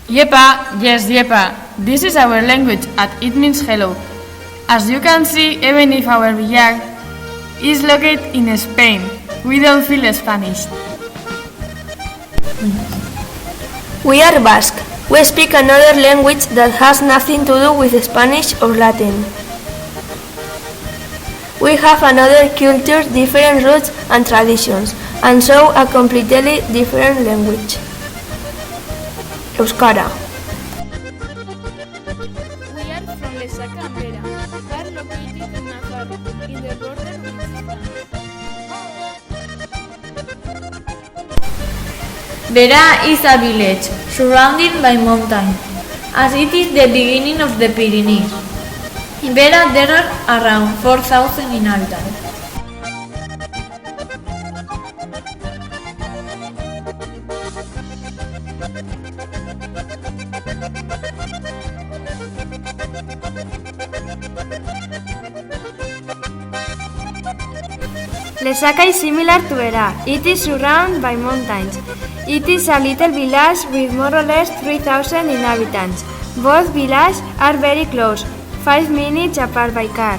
Yepa, yes, Yepa. This is our language and it means hello. As you can see, even if our village is located in Spain, we don't feel Spanish. We are Basque. We speak another language that has nothing to do with Spanish or Latin. We have another culture, different roots and traditions, and so a completely different language. Euskara. We are from Lesaca and Vera. We are located in Navarro, in the border with France. Vera is a village surrounded by mountains, as it is the beginning of the Pyrenees. In Vera there are around 4,000 inhabitants. Lesaca is similar to Vera. It is surrounded by mountains. It is a little village with more or less 3,000 inhabitants. Both villages are very close, 5 minutes apart by car.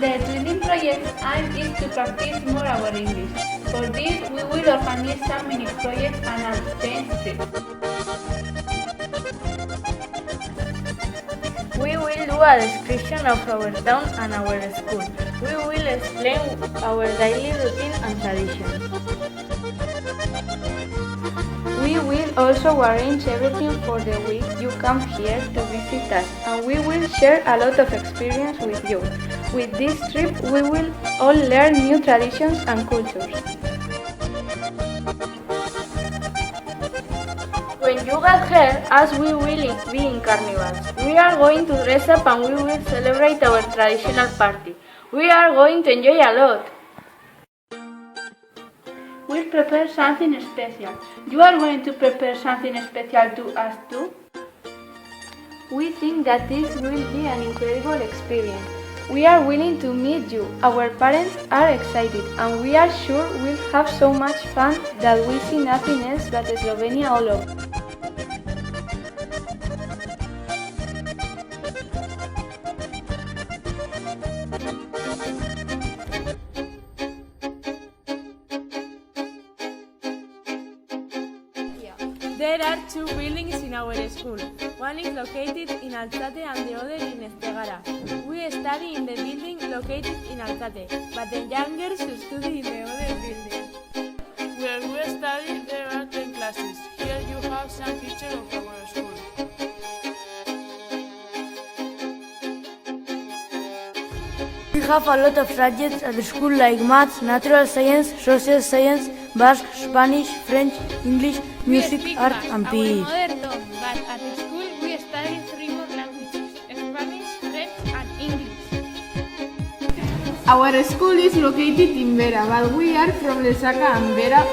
The training project's aim is to practice more our English. For this, we will organize some mini projects and a change trip. We will do a description of our town and our school. We will explain our daily routine and traditions. We will also arrange everything for the week you come here to visit us, and we will share a lot of experience with you. With this trip, we will all learn new traditions and cultures. When you get here, as we will be in carnivals, we are going to dress up and we will celebrate our traditional party. We are going to enjoy a lot. We'll prepare something special. You are going to prepare something special to us too? We think that this will be an incredible experience. We are willing to meet you. Our parents are excited and we are sure we'll have so much fun that we see nothing else but Slovenia all over. There are two buildings in our school. One is located in Alzate and the other in Estegara. We study in the building located in Alzate, but the youngers study in the other building. Where we study, there are 10 classes. Here you have some pictures of our school. We have a lot of subjects at the school like maths, natural science, social science, Basque, Spanish, French, English, music, art and PE. Our mother tongue, but at school we study 3 more languages, Spanish, French and English. Our school is located in Vera, but we are from Lesaca and Vera